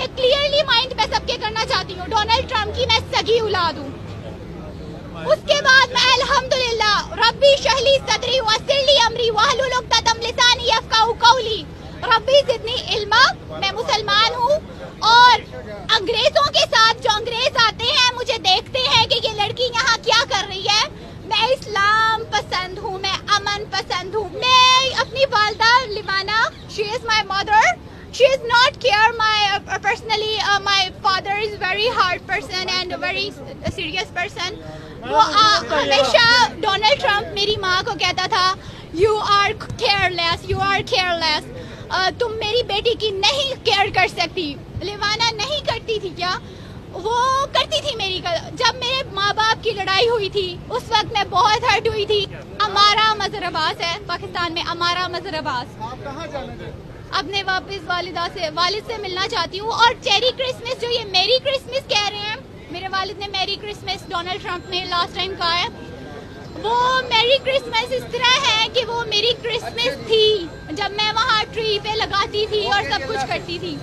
یہ clearly mind میں سب کے کرنا چاہتی ہوں، ڈونلڈ ٹرمپ کی میں سگی اولاد ہوں۔ اس کے بعد میں الحمدللہ ربی اشرح لی صدری ویسر لی امری واحلل عقدۃ من لسانی یفقہوا قولی، ربی زدنی علما، میں مسلمان ہوں اور انگریزوں کے ساتھ جو انگریز آتے ہیں مجھے دیکھتے ہیں کہ یہ لڑکی یہاں کیا کر رہی ہے، میں اسلام پسند ہوں، میں امن پسند ہوں۔ میں اپنی والدہ لیوانا، she is my mother, she is not care my personally my father is very hard person and a very serious person. وہ ہمیشہ ڈونلڈ ٹرمپ میری ماں کو کہتا تھا you are careless, you are careless، تم میری بیٹی کی نہیں کیئر کر سکتی۔ لیوانا نہیں کرتی تھی کیا؟ وہ کرتی تھی میری۔ جب میرے ماں باپ کی لڑائی ہوئی تھی اس وقت میں بہت ہرٹ ہوئی تھی۔ امارا مظہر عباس ہے پاکستان میں، امارا مظہر عباس۔ آپ کہاں جانا چاہتے ہیں؟ اپنے واپس والد سے ملنا چاہتی ہوں، اور چیری کرسمس جو یہ میری کرسمس کہہ رہے ہیں، میرے والد نے میری کرسمس ڈونلڈ ٹرمپ نے لاسٹ ٹائم کہا ہے، وہ میری کرسمس اس طرح ہے کہ وہ میری کرسمس تھی جب میں وہاں ٹری پہ لگاتی تھی اور سب کچھ کرتی تھی۔